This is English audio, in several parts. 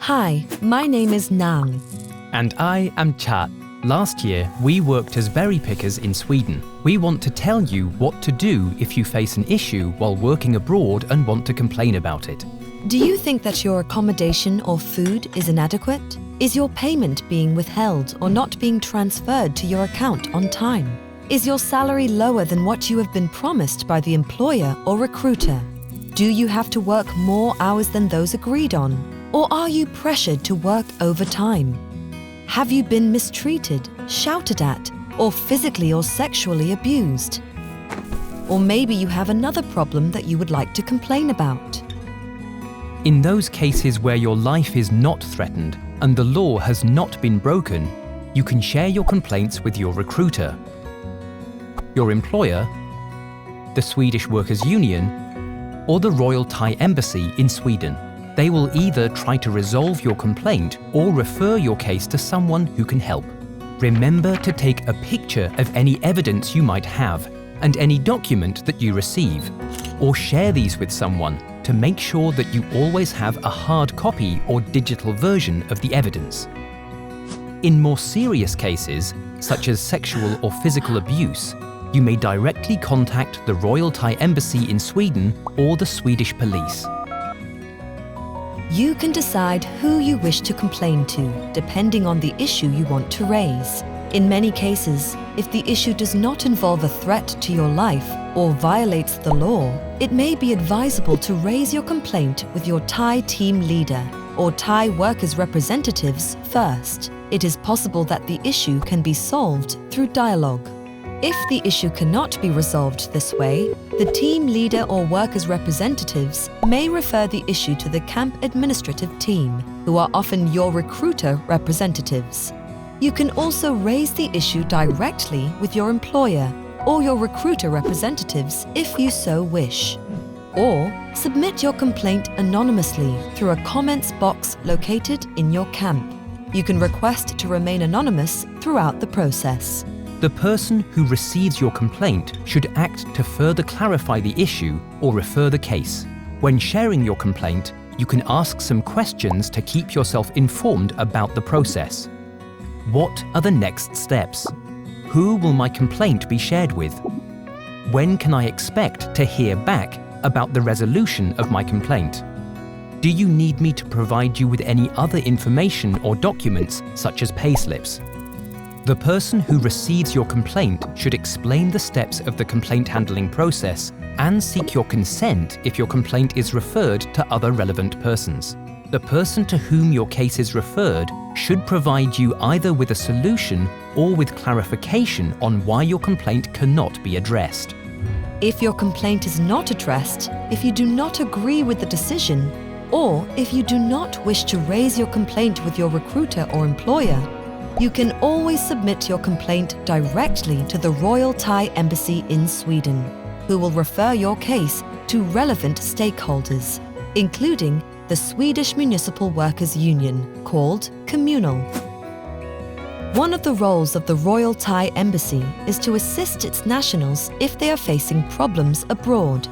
Hi, my name is Nang. And I am Chat. Last year, we worked as berry pickers in Sweden. We want to tell you what to do if you face an issue while working abroad and want to complain about it. Do you think that your accommodation or food is inadequate? Is your payment being withheld or not being transferred to your account on time? Is your salary lower than what you have been promised by the employer or recruiter? Do you have to work more hours than those agreed on? Or are you pressured to work overtime? Have you been mistreated, shouted at, or physically or sexually abused? Or maybe you have another problem that you would like to complain about. In those cases where your life is not threatened and the law has not been broken, you can share your complaints with your recruiter, your employer, the Swedish Workers' Union, or the Royal Thai Embassy in Sweden. They will either try to resolve your complaint or refer your case to someone who can help. Remember to take a picture of any evidence you might have and any document that you receive, or share these with someone to make sure that you always have a hard copy or digital version of the evidence. In more serious cases, such as sexual or physical abuse, you may directly contact the Royal Thai Embassy in Sweden or the Swedish police. You can decide who you wish to complain to, depending on the issue you want to raise. In many cases, if the issue does not involve a threat to your life or violates the law, it may be advisable to raise your complaint with your Thai team leader or Thai workers' representatives first. It is possible that the issue can be solved through dialogue. If the issue cannot be resolved this way, the team leader or workers' representatives may refer the issue to the camp administrative team, who are often your recruiter representatives. You can also raise the issue directly with your employer or your recruiter representatives if you so wish. Or submit your complaint anonymously through a comments box located in your camp. You can request to remain anonymous throughout the process. The person who receives your complaint should act to further clarify the issue or refer the case. When sharing your complaint, you can ask some questions to keep yourself informed about the process. What are the next steps? Who will my complaint be shared with? When can I expect to hear back about the resolution of my complaint? Do you need me to provide you with any other information or documents, such as payslips? The person who receives your complaint should explain the steps of the complaint handling process and seek your consent if your complaint is referred to other relevant persons. The person to whom your case is referred should provide you either with a solution or with clarification on why your complaint cannot be addressed. If your complaint is not addressed, if you do not agree with the decision, or if you do not wish to raise your complaint with your recruiter or employer, you can always submit your complaint directly to the Royal Thai Embassy in Sweden, who will refer your case to relevant stakeholders, including the Swedish Municipal Workers' Union, called Communal. One of the roles of the Royal Thai Embassy is to assist its nationals if they are facing problems abroad.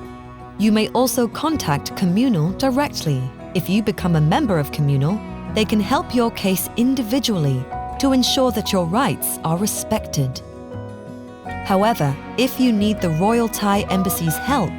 You may also contact Communal directly. If you become a member of Communal, they can help your case individually to ensure that your rights are respected. However, if you need the Royal Thai Embassy's help,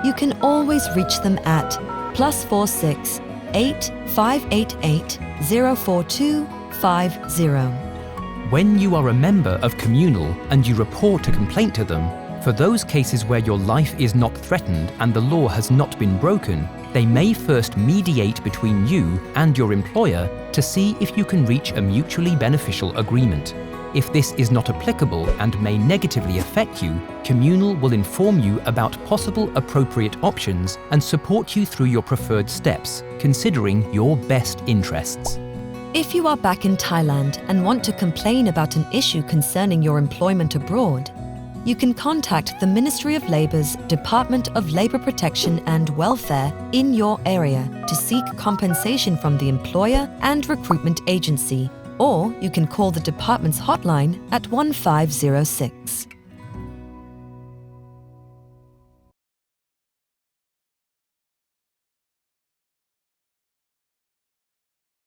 you can always reach them at +46 8588 04250. When you are a member of Communal and you report a complaint to them, for those cases where your life is not threatened and the law has not been broken, they may first mediate between you and your employer to see if you can reach a mutually beneficial agreement. If this is not applicable and may negatively affect you, Communal will inform you about possible appropriate options and support you through your preferred steps, considering your best interests. If you are back in Thailand and want to complain about an issue concerning your employment abroad, you can contact the Ministry of Labour's Department of Labour Protection and Welfare in your area to seek compensation from the employer and recruitment agency, or you can call the department's hotline at 1506.